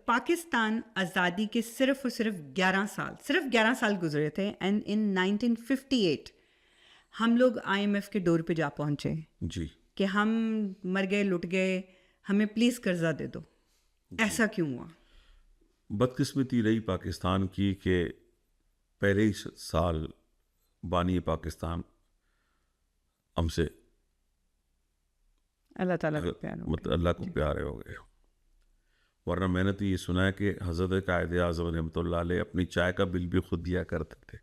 पाकिस्तान आज़ादी के सिर्फ और सिर्फ 11 साल गुजरे थे एंड इन 1958 हम लोग आईएमएफ के डोर पे जा पहुंचे जी कि हम मर गए, लुट गए, हमें प्लीज़ कर्जा दे दो। ऐसा क्यों हुआ? बदकिस्मती रही पाकिस्तान की कि पहले ही साल बानी पाकिस्तान हमसे अल्लाह ताला का प्यार हो मतलब अल्लाह को प्यारे हो गए। वरना मैंने तो ये सुना है कि हज़रत कायद आज़म रहमतुल्लाह अलैह अपनी चाय का बिल भी खुद दिया करते थे,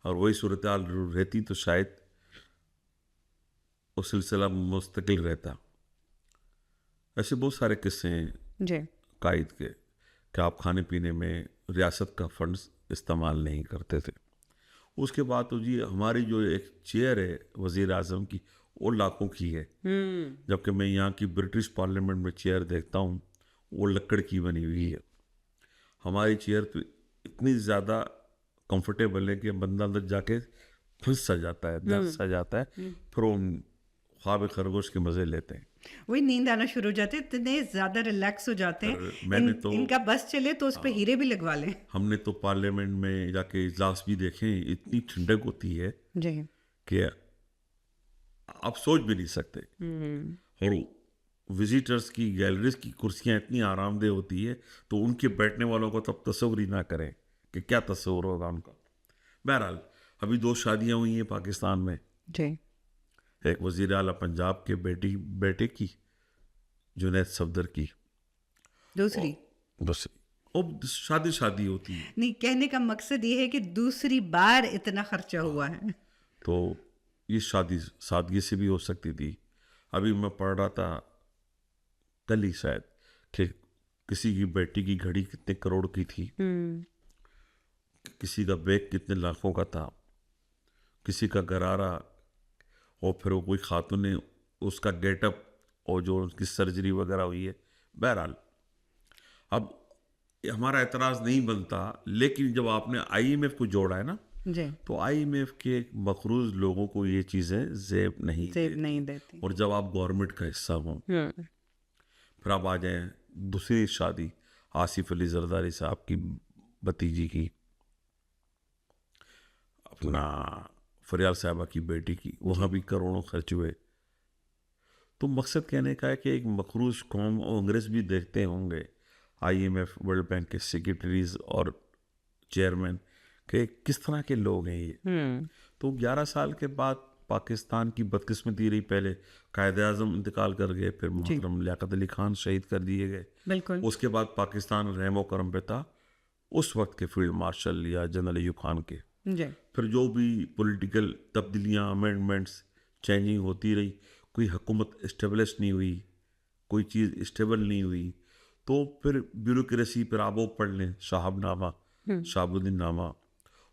और वही सूरत हाल रहती तो शायद वो सिलसिला मुस्तकिल रहता। ऐसे बहुत सारे किस्से हैं जी। कायद के कि आप खाने पीने में रियासत का फंड्स इस्तेमाल नहीं करते थे। उसके बाद तो जी हमारी जो एक चेयर है वज़ीर आज़म की, वो लाखों की है, जबकि मैं यहाँ की ब्रिटिश पार्लियामेंट में चेयर देखता हूँ वो लकड़ की बनी हुई है। हमारी चेयर तो इतनी ज़्यादा कंफर्टेबल है कि बंदा अंदर जाके फंस सा जाता है, दर्द सा जाता है, फिर वो ख्वाब खरगोश के मज़े लेते हैं। वही नींद आना शुरू हो जाते हैं, इतने ज़्यादा रिलैक्स हो जाते हैं। इनका बस चले तो उस पर हीरे भी लगवा लें। हमने तो पार्लियामेंट में जाके इजलास भी देखे, इतनी ठंडक होती है जी। कि आप सोच भी नहीं सकते। और विजिटर्स की गैलरीज की कुर्सियाँ इतनी आरामदेह होती है तो उनके बैठने वालों को तब तस्वुर ही ना करें कि क्या तस्वुर होगा उनका। बहरहाल अभी 2 शादियाँ हुई हैं पाकिस्तान में। जी। एक वज़ीर आला पंजाब के बेटे की, जुनैद सफदर की, दूसरी अब शादी होती है नहीं, कहने का मकसद ये है कि दूसरी बार इतना खर्चा हुआ है तो ये शादी सादगी से भी हो सकती थी। अभी मैं पढ़ रहा था कल ही शायद कि किसी की बेटी की घड़ी कितने करोड़ की थी, किसी का बैग कितने लाखों का था, किसी का गरारा, और फिर वो कोई खातून ने उसका गेटअप और जो उसकी सर्जरी वगैरह हुई है। बहरहाल अब हमारा एतराज़ नहीं बनता, लेकिन जब आपने आईएमएफ को जोड़ा है ना, जी। तो आईएमएफ के मखरूज लोगों को ये चीज़ें जेब नहीं देती। और जब आप गवर्नमेंट का हिस्सा हो, फिर आप आ जाएं दूसरी शादी आसिफ अली जरदारी साहब की भतीजी की, अपना फरियाल साहबा की बेटी की, वहाँ भी करोड़ों खर्च हुए। तो मकसद कहने का है कि एक मखरूज कौम, और अंग्रेज भी देखते होंगे आईएमएफ वर्ल्ड बैंक के सेक्रेटरीज और चेयरमैन के किस तरह के लोग हैं ये। तो 11 साल के बाद पाकिस्तान की बदकिस्मती रही, पहले कायद आज़म इंतकाल कर गए, फिर मोहतरम लियाकत अली खान शहीद कर दिए गए। बिल्कुल। उसके बाद पाकिस्तान रहमो करम पे था उस वक्त के फील्ड मार्शल या जनरल अयूब खान के। जी। फिर जो भी पॉलिटिकल तब्दीलियाँ, अमेंडमेंट्स, चेंजिंग होती रही, कोई हुकूमत इस्टेब्लिश नहीं हुई, कोई चीज़ स्टेबल नहीं हुई, तो फिर ब्यूरोक्रेसी, फिर आप वो पढ़ लें शाहबनामा, शाहबुद्दीन नामा,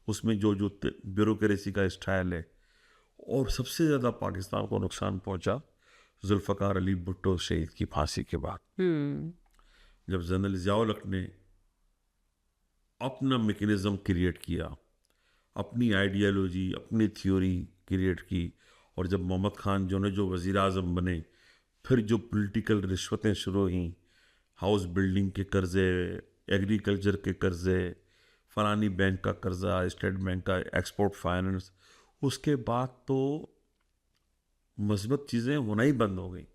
उसमें जो जो ब्यूरोक्रेसी का स्टाइल है। और सबसे ज़्यादा पाकिस्तान को नुकसान पहुंचा जुल्फ़कार अली भुट्टो शहीद की फांसी के बाद, जब जनरल ज़ियाउल हक ने अपना मैकेनिज़्म क्रिएट किया, अपनी आइडियालॉजी, अपनी थ्योरी क्रिएट की, और जब मोहम्मद खान जो वज़ीर आज़म बने, फिर जो पॉलिटिकल रिश्वतें शुरू हुई, हाउस बिल्डिंग के कर्ज़े, एग्रीकल्चर के कर्ज़े, फलानी बैंक का कर्ज़ा, स्टेट बैंक का, एक्सपोर्ट फाइनेंस, उसके बाद तो मस्बत चीज़ें होना ही बंद हो गई।